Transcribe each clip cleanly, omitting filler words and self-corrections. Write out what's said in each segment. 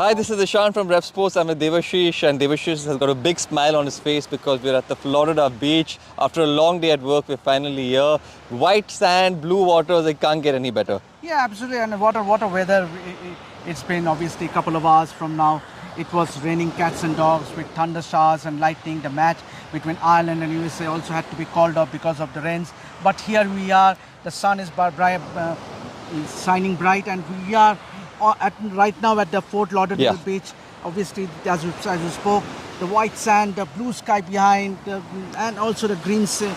Hi, this is Ishaan from Revsportz. I'm with Debasis, and Debasis has got a big smile on his face because we're at the Florida beach. After a long day at work, we're finally here. White sand, blue waters, it can't get any better. Yeah, absolutely. And what a weather. It's been obviously a couple of hours from now. It was raining cats and dogs with thunder showers and lightning. The match between Ireland and USA also had to be called off because of the rains. But here we are. The sun is shining bright, and we are right now at the Fort Lauderdale beach. Obviously, as you spoke, the white sand, the blue sky behind, and also the green sea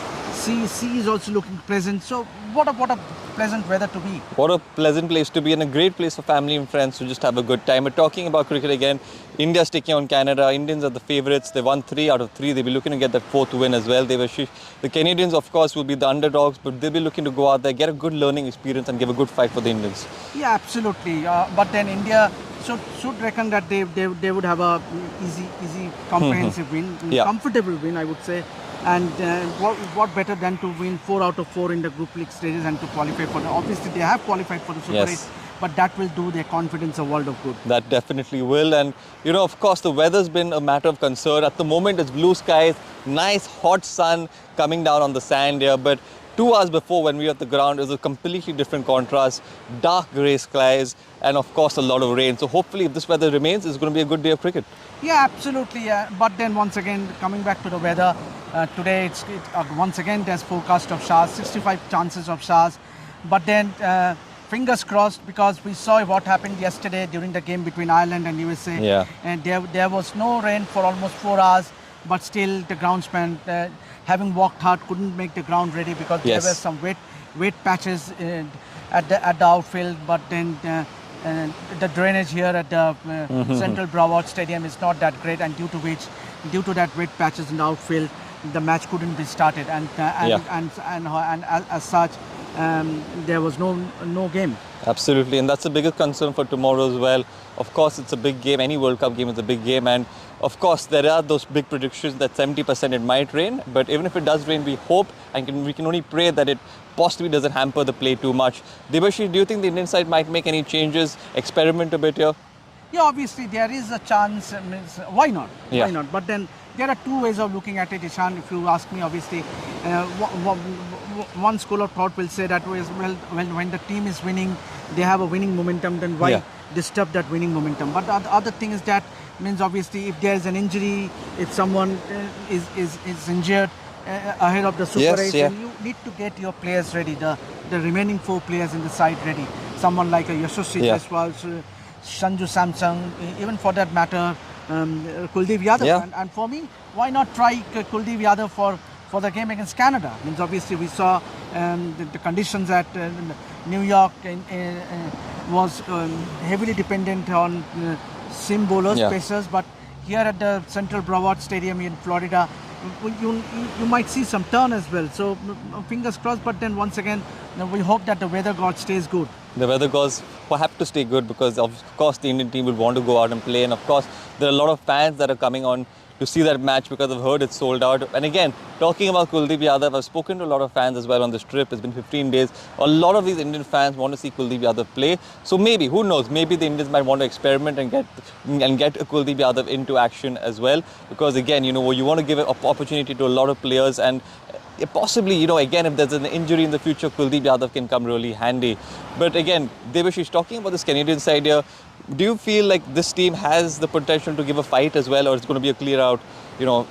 is also looking pleasant. So what a pleasant weather to be. What a pleasant place to be, and a great place for family and friends to just have a good time. We're talking about cricket again. India's taking on Canada. Indians are the favourites. They won 3 out of 3. They'll be looking to get that 4th win as well. The Canadians, of course, will be the underdogs, but they'll be looking to go out there, get a good learning experience and give a good fight for the Indians. Yeah, absolutely. But then India should reckon that they would have a easy, comprehensive win, comfortable win, I would say. And what better than to win 4 out of 4 in the group league stages and to qualify for the. Obviously, they have qualified for the Super 8, but that will do their confidence a world of good. That definitely will. And, of course, the weather's been a matter of concern. At the moment, it's blue skies, nice hot sun coming down on the sand here. But 2 hours before, when we were at the ground, it was a completely different contrast. Dark grey skies and, of course, a lot of rain. So hopefully, if this weather remains, it's going to be a good day of cricket. Yeah, absolutely. But then once again, coming back to the weather, today once again there's forecast of showers, 65 chances of showers. But then fingers crossed, because we saw what happened yesterday during the game between Ireland and USA. Yeah. And there was no rain for almost 4 hours, but still the groundsman, having walked hard, couldn't make the ground ready because there were some wet patches at the outfield. But then the drainage here at the Central Broward Stadium is not that great, and due to that wet patches in the outfield, the match couldn't be started, and as such, there was no game. Absolutely, and that's the biggest concern for tomorrow as well. Of course, it's a big game. Any World Cup game is a big game, and of course, there are those big predictions that 70% it might rain. But even if it does rain, we hope and we can only pray that it possibly doesn't hamper the play too much. Debasis, do you think the Indian side might make any changes, experiment a bit here? Yeah, obviously there is a chance. Why not? Yeah. Why not? But then there are two ways of looking at it, Ishaan. If you ask me, obviously, one school of thought will say that when the team is winning, they have a winning momentum. Then why disturb that winning momentum? But the other thing is that means obviously if there is an injury, if someone is injured ahead of the Super 8, then you need to get your players ready. The remaining 4 players in the side ready. Someone like a Yashasvi Jaiswal, Sanju Samson, even for that matter, Kuldeep Yadav. And for me, why not try Kuldeep Yadav for the game against Canada? Means obviously we saw the conditions at New York was heavily dependent on seam bowlers, pacers, but here at the Central Broward Stadium in Florida, you might see some turn as well. So fingers crossed, but then once again, we hope that the weather god stays good. The weather gods have to stay good because of course the Indian team will want to go out and play, and of course there are a lot of fans that are coming on to see that match because I've heard it's sold out. And again, talking about Kuldeep Yadav, I've spoken to a lot of fans as well on this trip. It's been 15 days. A lot of these Indian fans want to see Kuldeep Yadav play. So maybe, who knows, maybe the Indians might want to experiment and get Kuldeep Yadav into action as well. Because again, you want to give an opportunity to a lot of players, and possibly, again, if there's an injury in the future, Kuldeep Yadav can come really handy. But again, Debasis, talking about this Canadian side here, do you feel like this team has the potential to give a fight as well, or it's going to be a clear out,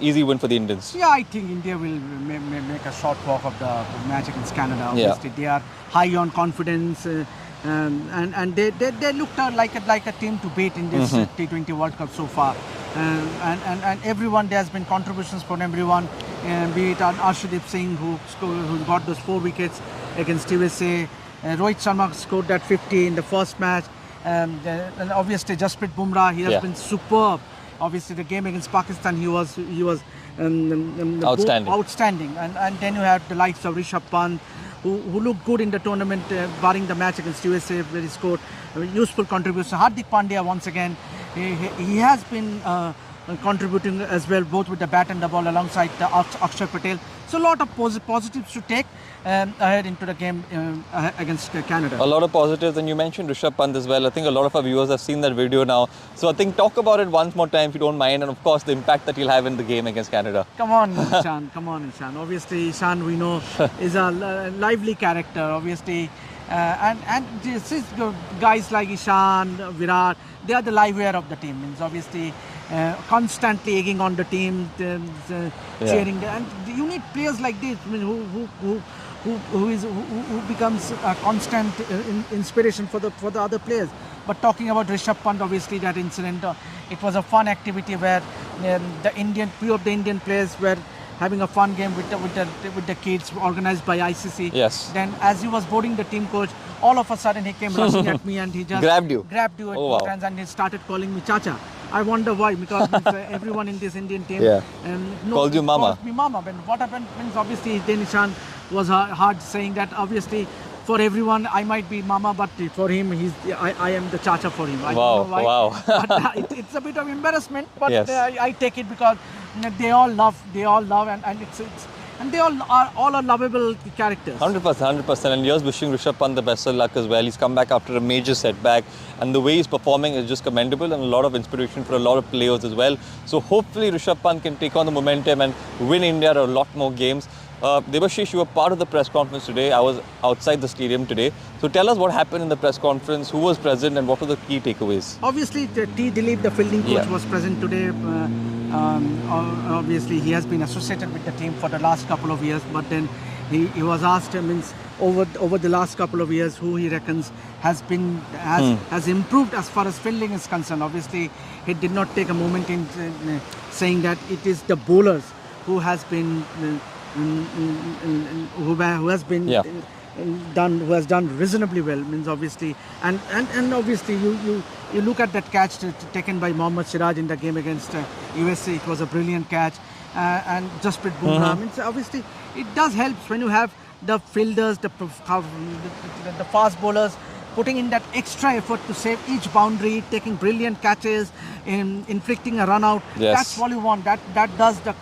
easy win for the Indians? Yeah, I think India will make a short walk of the match against Canada. Obviously, they are high on confidence, and they looked like a team to beat in this T20 World Cup so far. And everyone, there has been contributions from everyone, be it Arshdeep Singh who got those 4 wickets against USA. Rohit Sharma scored that 50 in the first match. And obviously Jasprit Bumrah, he has been superb. Obviously the game against Pakistan, he was outstanding. And then you have the likes of Rishabh Pant, who looked good in the tournament, barring the match against USA, where he scored useful contribution. Hardik Pandya, once again, he has been contributing as well, both with the bat and the ball alongside the Akshar Patel. So a lot of positives to take ahead into the game against Canada. A lot of positives, and you mentioned Rishabh Pant as well. I think a lot of our viewers have seen that video now. So I think talk about it once more time if you don't mind, and of course the impact that he'll have in the game against Canada. Come on, Ishaan. Come on, Ishaan. Obviously, Ishaan, we know, is a lively character. Obviously, and this is guys like Ishaan, Virat. They are the live wire of the team. Means obviously. Constantly egging on the team, cheering, and you need players like this. I mean, who becomes a constant inspiration for the other players. But talking about Rishabh Pant, obviously that incident, it was a fun activity where few of the Indian players were having a fun game with the kids, organized by ICC. Yes. Then as he was boarding the team coach, all of a sudden he came rushing at me and he just grabbed you at both hands and he started calling me Chacha. I wonder why, because everyone in this Indian team called you Mama. Called me Mama. When what happened means obviously then Ishaan was hard saying that obviously for everyone I might be Mama, but for him I am the Chacha for him. I don't know why. Wow. But it's a bit of embarrassment, but yes. I take it because they all love and it's and they all are lovable characters. 100%. And here's wishing Rishabh Pant the best of luck as well. He's come back after a major setback, and the way he's performing is just commendable and a lot of inspiration for a lot of players as well. So hopefully Rishabh Pant can take on the momentum and win India a lot more games. Debasis, you were part of the press conference today. I was outside the stadium today. So tell us what happened in the press conference, who was present and what were the key takeaways? Obviously, T. Dilip, the fielding coach, was present today. Obviously, he has been associated with the team for the last couple of years, but then he was asked, over the last couple of years, who he reckons has improved as far as fielding is concerned. Obviously, he did not take a moment in saying that it is the bowlers who has been who has done reasonably well. Means obviously, and obviously you look at that catch taken by Mohammad Siraj in the game against USA. It was a brilliant catch, and Jasprit Bumrah. Means obviously it does help when you have the fielders, the fast bowlers putting in that extra effort to save each boundary, taking brilliant catches, inflicting a run out. Yes. That's what you want. That does the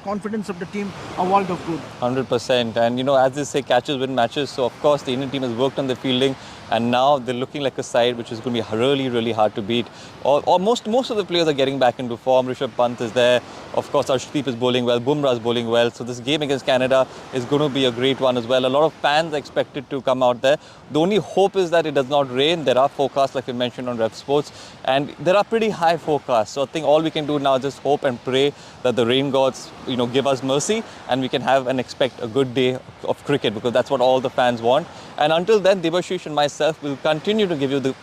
confidence of the team a world of good. 100%. And as they say, catches win matches. So of course the Indian team has worked on their fielding, and now they're looking like a side which is going to be really, really hard to beat. Most of the players are getting back into form. Rishabh Pant is there. Of course, Arshdeep is bowling well. Bumrah is bowling well. So this game against Canada is going to be a great one as well. A lot of fans are expected to come out there. The only hope is that it does not rain. There are forecasts, like we mentioned on Revsportz, and there are pretty high forecasts. So I think all we can do now is just hope and pray that the rain gods, give us mercy, and we can have and expect a good day of cricket, because that's what all the fans want. And until then, Debasis and myself will continue to give you the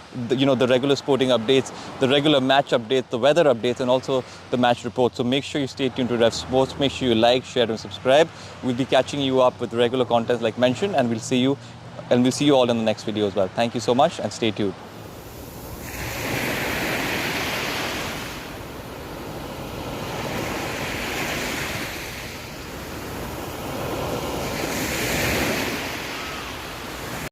regular sporting updates, the regular match updates, the weather updates, and also the match reports. So make sure you stay tuned to Revsportz. Make sure you like, share, and subscribe. We'll be catching you up with regular content like mentioned, and we'll see you all in the next video as well. Thank you so much, and stay tuned.